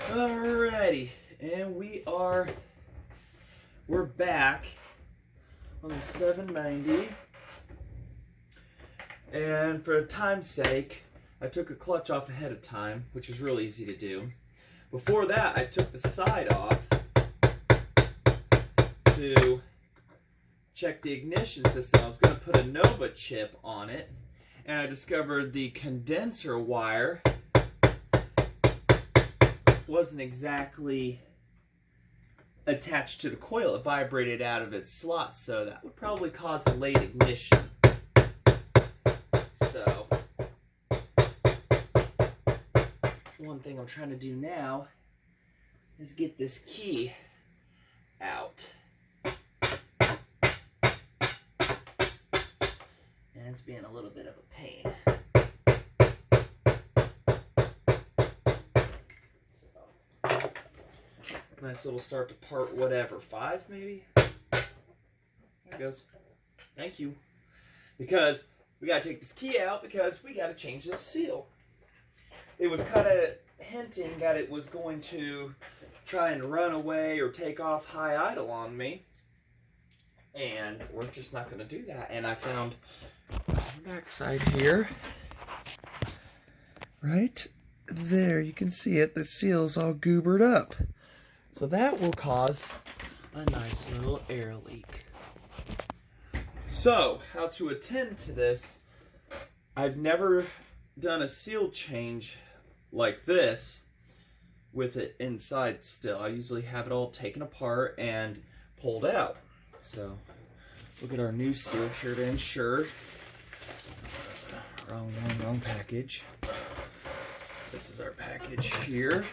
Alrighty, and we're back on the 790. And for time's sake, I took the clutch off ahead of time, which was real easy to do. Before that, I took the side off to check the ignition system. I was going to put a Nova chip on it, and I discovered the condenser wire wasn't exactly attached to the coil. It vibrated out of its slot, so that would probably cause a late ignition. So, one thing I'm trying to do now is get this key out. And it's being a little bit of a pain. Nice little start to part whatever. 5 maybe? There it goes. Thank you. Because we got to take this key out because we got to change this seal. It was kind of hinting that it was going to try and run away or take off high idle on me. And we're just not going to do that. And I found on the backside here, right there, you can see it. The seal's all goobered up. So that will cause a nice little air leak. So, how to attend to this? I've never done a seal change like this with it inside still. I usually have it all taken apart and pulled out. So, look at our new seal here to ensure. Wrong package. This is our package here.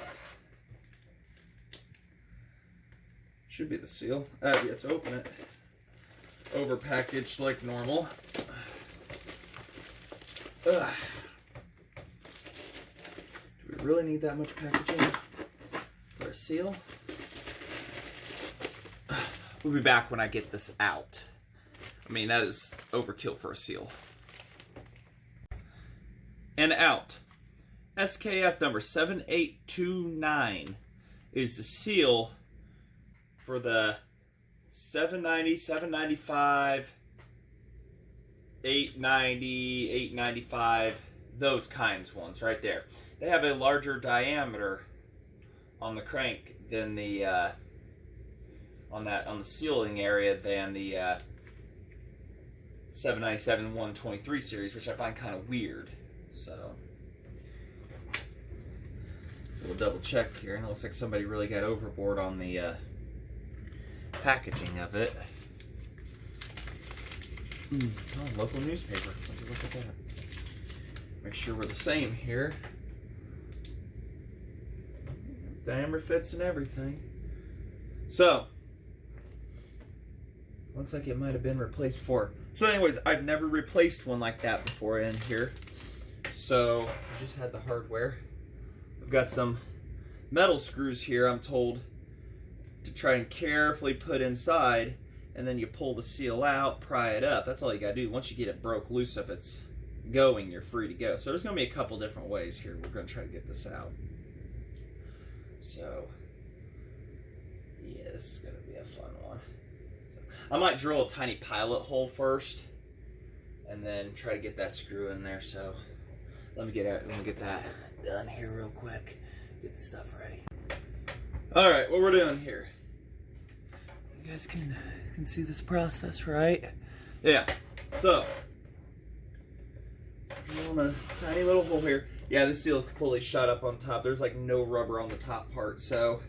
Should be the seal. Yeah, let's open it. Over packaged like normal. Ugh. Do we really need that much packaging for a seal? We'll be back when I get this out. I mean, that is overkill for a seal. And out. SKF number 7829 is the seal for the 790, 795, 890, 895, those kinds ones right there. They have a larger diameter on the crank than the on the sealing area than the 797 123 series, which I find kind of weird. So we'll double check here, and it looks like somebody really got overboard on the packaging of it. Oh, local newspaper. Look at that. Make sure we're the same here. Diameter fits and everything. So, looks like it might have been replaced before. So anyways, I've never replaced one like that before in here. So, I just had the hardware. I've got some metal screws here, I'm told, to try and carefully put inside, and then you pull the seal out, pry it up. That's all you gotta do. Once you get it broke loose, if it's going, you're free to go. So there's gonna be a couple different ways here. We're gonna try to get this out. So yeah, this is gonna be a fun one. I might drill a tiny pilot hole first and then try to get that screw in there. So let me get that done here real quick. Get the stuff ready. All right, what we're doing here. You guys can see this process, right? Yeah. So, on a tiny little hole here. Yeah, this seal is completely shut up on top. There's like no rubber on the top part. So,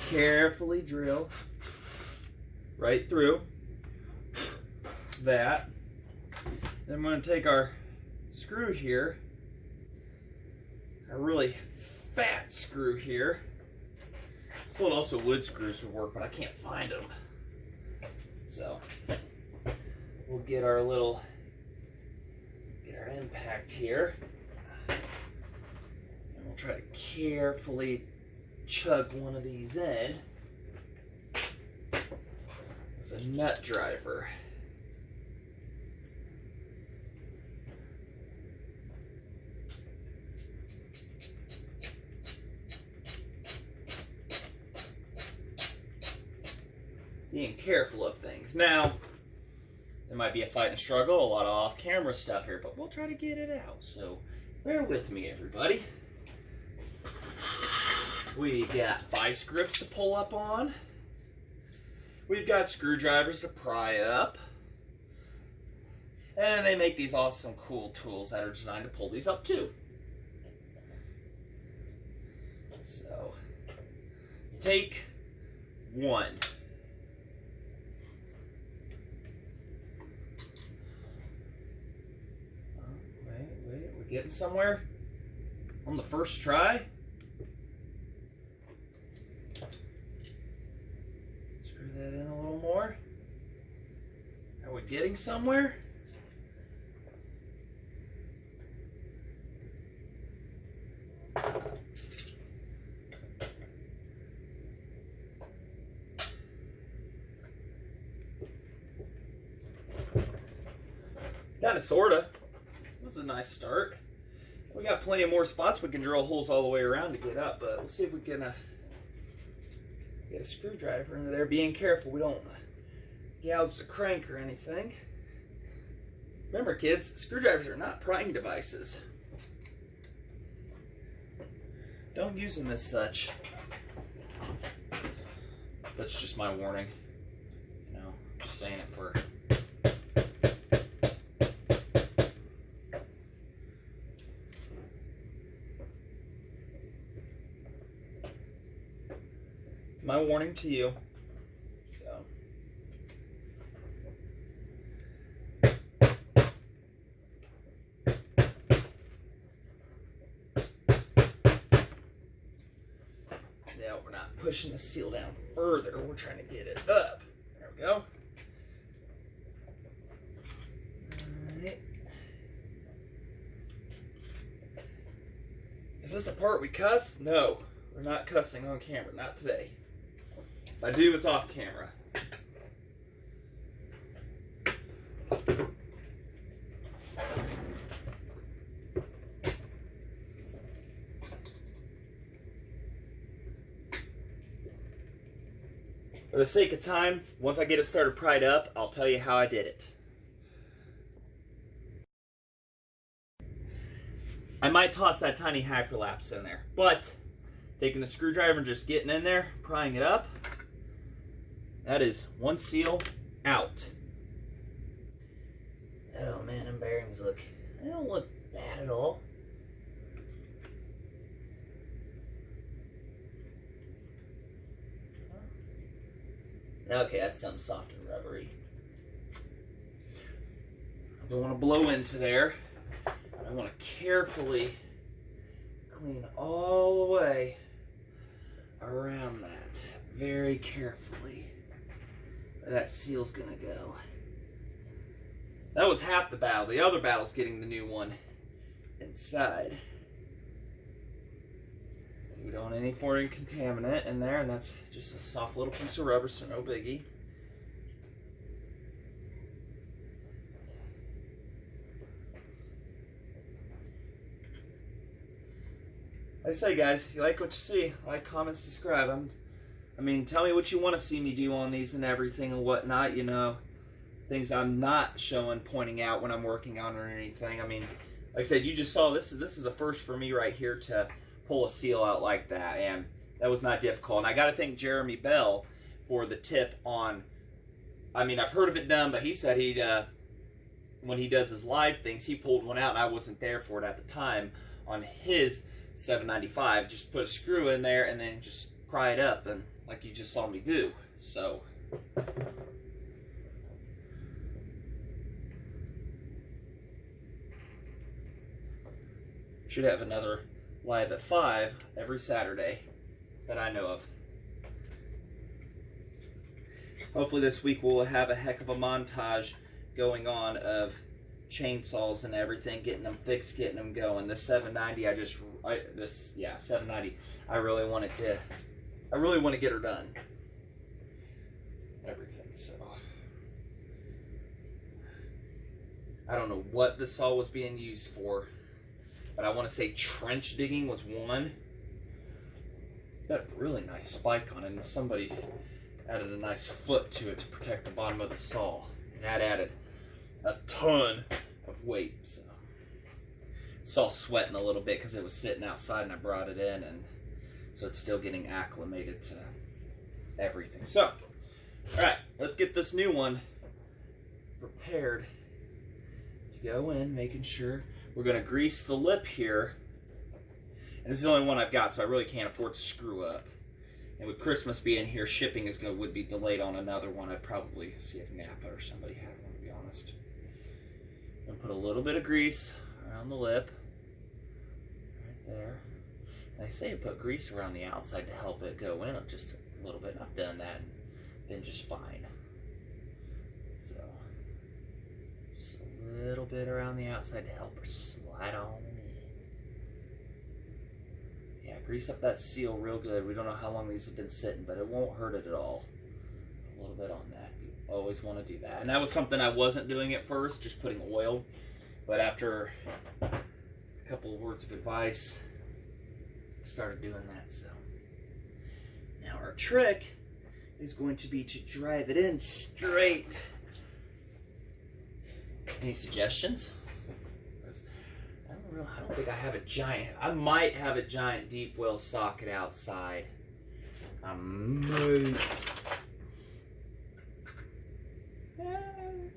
carefully drill right through that. Then I'm going to take our screw here, a really fat screw here. Well, also wood screws would work, but I can't find them. So we'll get our impact here, and we'll try to carefully chug one of these in with a nut driver. being careful of things. Now, it might be a fight and a struggle, a lot of off-camera stuff here, but we'll try to get it out. So bear with me, everybody. We got vice grips to pull up on. We've got screwdrivers to pry up. And they make these awesome, cool tools that are designed to pull these up too. So, take one. Wait, we're getting somewhere on the first try. Screw that in a little more. Are we getting somewhere? Kind of, sorta. This is a nice start. We got plenty of more spots we can drill holes all the way around to get up, but we'll see if we can get a screwdriver into there. Being careful we don't gouge the crank or anything. Remember, kids, screwdrivers are not prying devices. Don't use them as such. That's just my warning. You know, just saying it for... my warning to you. So. Now we're not pushing the seal down further. We're trying to get it up. There we go. Alright. Is this the part we cuss? No. We're not cussing on camera. Not today. If I do, it's off camera. For the sake of time, once I get it started pried up, I'll tell you how I did it. I might toss that tiny hyperlapse in there, but taking the screwdriver and just getting in there, prying it up, that is one seal out. Oh man, them bearings they don't look bad at all. Okay, that's something soft and rubbery. I don't want to blow into there. I want to carefully clean all the way around that, very carefully. Where that seal's gonna go. That was half the battle. The other battle's getting the new one inside. We don't want any foreign contaminant in there, and that's just a soft little piece of rubber, so no biggie. Like I say, guys, if you like what you see, like, comment, subscribe. I mean, tell me what you want to see me do on these and everything and whatnot, you know. Things I'm not showing, pointing out when I'm working on or anything. I mean, like I said, you just saw this is a first for me right here to pull a seal out like that, and that was not difficult. And I got to thank Jeremy Bell for the tip on, I mean, I've heard of it done, but he said he'd, when he does his live things, he pulled one out, and I wasn't there for it at the time on his 795. Just put a screw in there and then just pry it up, and like you just saw me do. So should have another live at 5 every Saturday that I know of. Hopefully this week we'll have a heck of a montage going on of chainsaws and everything, getting them fixed, getting them going. This 790, 790, I really want to get her done. Everything, so. I don't know what the saw was being used for, but I want to say trench digging was one. Got a really nice spike on it, and somebody added a nice foot to it to protect the bottom of the saw. And that added a ton of weight. So it's all sweating a little bit because it was sitting outside and I brought it in, and so it's still getting acclimated to everything. So, all right, let's get this new one prepared to go in, making sure we're going to grease the lip here. And this is the only one I've got, so I really can't afford to screw up. And with Christmas being here, shipping would be delayed on another one. I'd probably see if Napa or somebody had one, to be honest. I'm going to put a little bit of grease around the lip, right there. And they say to put grease around the outside to help it go in just a little bit. And I've done that and been just fine. So, just a little bit around the outside to help her slide on in. Yeah, grease up that seal real good. We don't know how long these have been sitting, but it won't hurt it at all. A little bit on that. You always want to do that. And that was something I wasn't doing at first, just putting oil. But after a couple of words of advice, I started doing that. So now our trick is going to be to drive it in straight. Any suggestions? I don't think I have a giant. I might have a giant deep well socket outside. I might.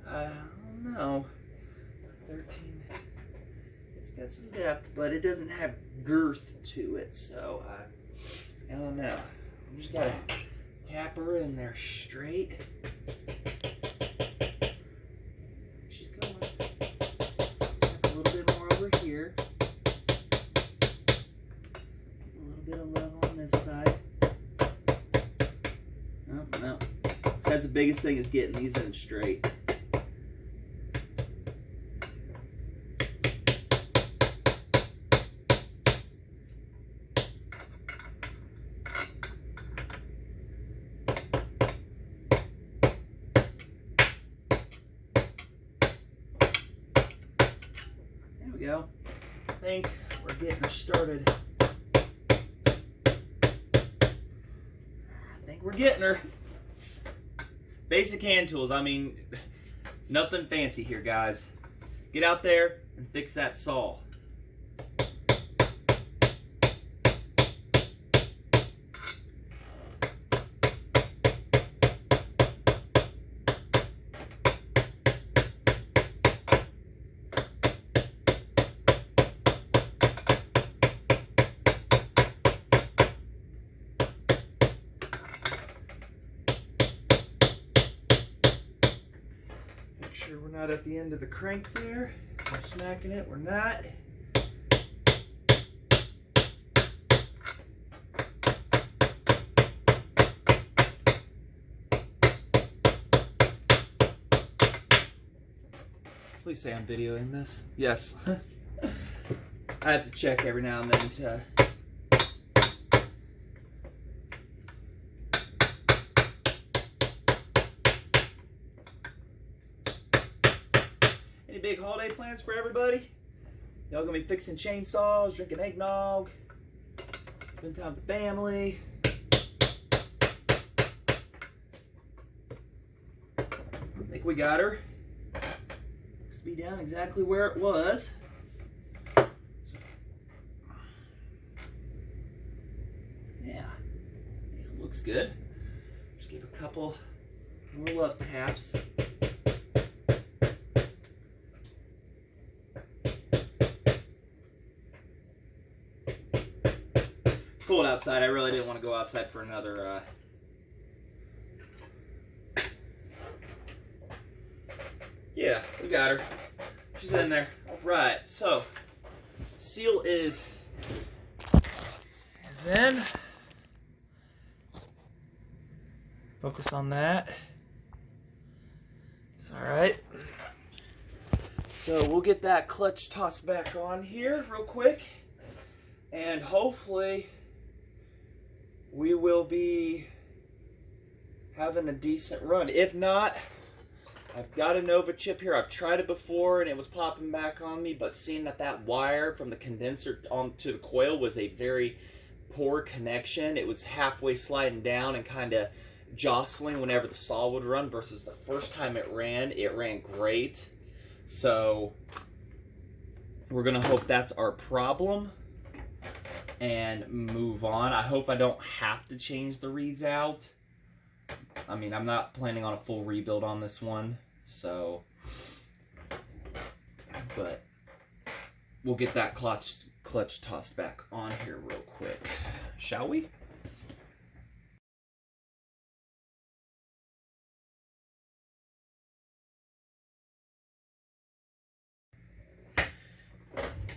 I don't know. 13. It's got some depth, but it doesn't have girth to it, so I don't know. You just gotta tap her in there straight. She's going. A little bit more over here. A little bit of love on this side. No. That's the biggest thing, is getting these in straight. Go. I think we're getting her started. I think we're getting her. Basic hand tools. I mean, nothing fancy here, guys. Get out there and fix that saw. Sure we're not at the end of the crank there. I'm smacking it, we're not. Please say I'm videoing this. Yes. I have to check every now and then to big holiday plans for everybody? Y'all gonna be fixing chainsaws, drinking eggnog, spend time with the family. I think we got her. Looks to be down exactly where it was. Yeah, it looks good. Just give a couple more love taps. Cold outside. I really didn't want to go outside for another yeah, we got her. She's in there. Right, so seal is in. Focus on that. Alright. So we'll get that clutch tossed back on here real quick, and hopefully we will be having a decent run. If not, I've got a Nova chip here. I've tried it before and it was popping back on me, but seeing that wire from the condenser onto the coil was a very poor connection, it was halfway sliding down and kind of jostling whenever the saw would run versus the first time it ran great. So we're gonna hope that's our problem and move on. I hope I don't have to change the reeds out. I mean, I'm not planning on a full rebuild on this one, so, but we'll get that clutch tossed back on here real quick, shall we?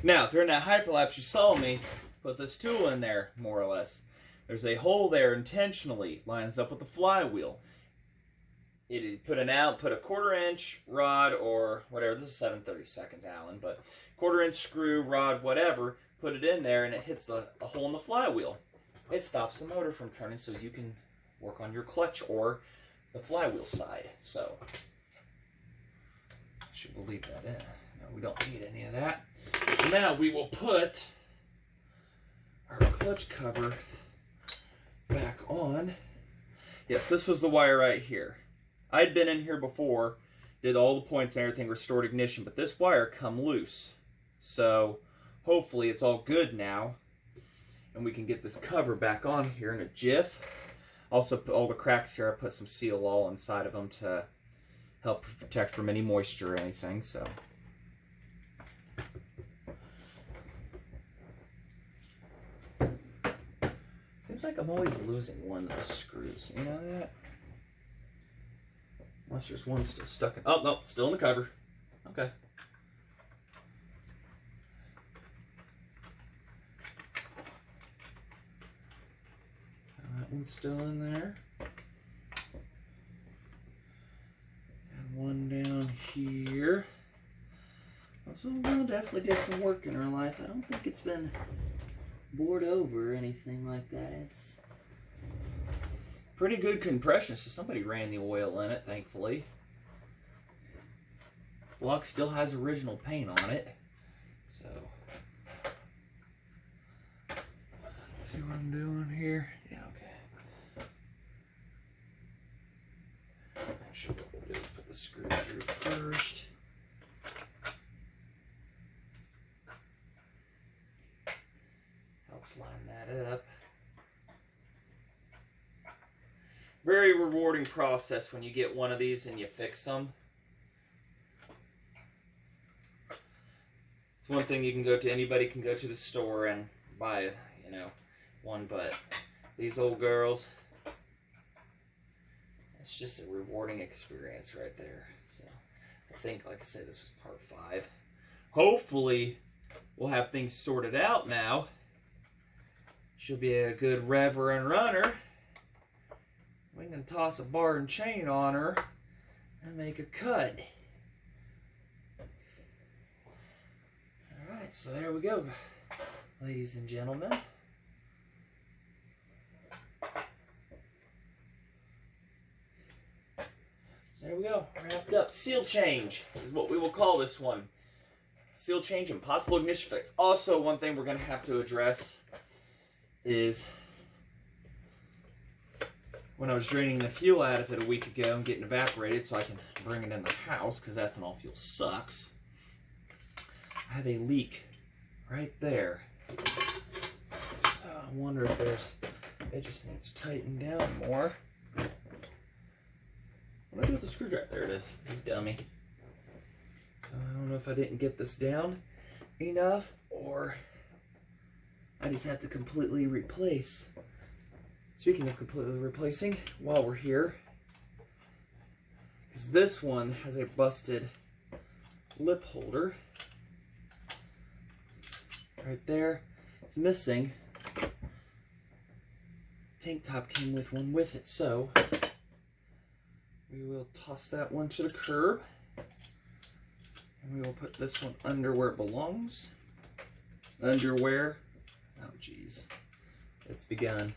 Now, during that hyperlapse, you saw me put this tool in there, more or less. There's a hole there intentionally, lines up with the flywheel. It is put a 1/4-inch rod or whatever, this is 7/32 Allen, but 1/4-inch screw, rod, whatever, put it in there and it hits the hole in the flywheel. It stops the motor from turning so you can work on your clutch or the flywheel side. So, should we leave that in? No, we don't need any of that. So now we will put our clutch cover back on. Yes, this was the wire right here. I'd been in here before, did all the points and everything, restored ignition, but this wire come loose. So hopefully it's all good now, and we can get this cover back on here in a jiff. Also, all the cracks here, I put some seal all inside of them to help protect from any moisture or anything. So. Seems like I'm always losing one of the screws. You know that? Unless there's one still stuck in. Oh, no, still in the cover. Okay. That one's still in there. And one down here. So we'll definitely did some work in her life. I don't think it's been bored over or anything like that. It's pretty good compression, so somebody ran the oil in it, thankfully. Block still has original paint on it, so see what I'm doing here. Yeah, okay. Actually, what we'll do is put the screw through first. Helps line that up. Very rewarding process when you get one of these and you fix them. It's one thing you can go to, anybody can go to the store and buy, you know, one, but these old girls, it's just a rewarding experience right there. So I think, like I said, this was part 5. Hopefully we'll have things sorted out now. She'll be a good rever and runner. We can toss a bar and chain on her and make a cut. Alright, so there we go, ladies and gentlemen. So there we go, wrapped up. Seal change is what we will call this one. Seal change and possible ignition fix. Also, one thing we're going to have to address is when I was draining the fuel out of it a week ago and getting evaporated so I can bring it in the house because ethanol fuel sucks, I have a leak right there. So I wonder if it just needs tightened down more. What do I do with the screwdriver? There it is, you dummy. So I don't know if I didn't get this down enough or I just have to completely replace. Speaking of completely replacing, while we're here, because this one has a busted lip holder right there. It's missing. Tank top came with one with it, so we will toss that one to the curb. And we will put this one under where it belongs. Underwear. Oh, geez. It's begun.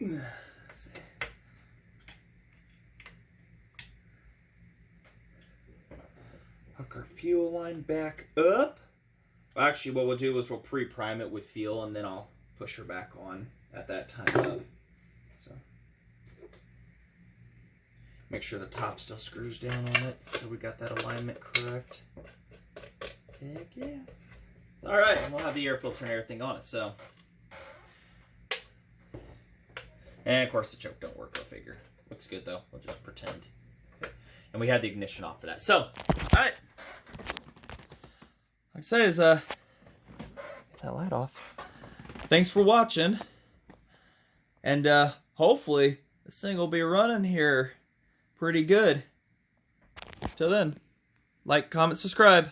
Let's see. fuel line back up. Actually, what we'll do is we'll pre-prime it with fuel, and then I'll push her back on at that time of. So make sure the top still screws down on it, so we got that alignment correct. Heck yeah. All right, and we'll have the air filter and everything on it. So, and of course the choke don't work. Go figure. Looks good though. We'll just pretend. And we had the ignition off for that. So, all right. Like I say, is get that light off. Thanks for watching, and hopefully this thing will be running here pretty good. Till then, like, comment, subscribe.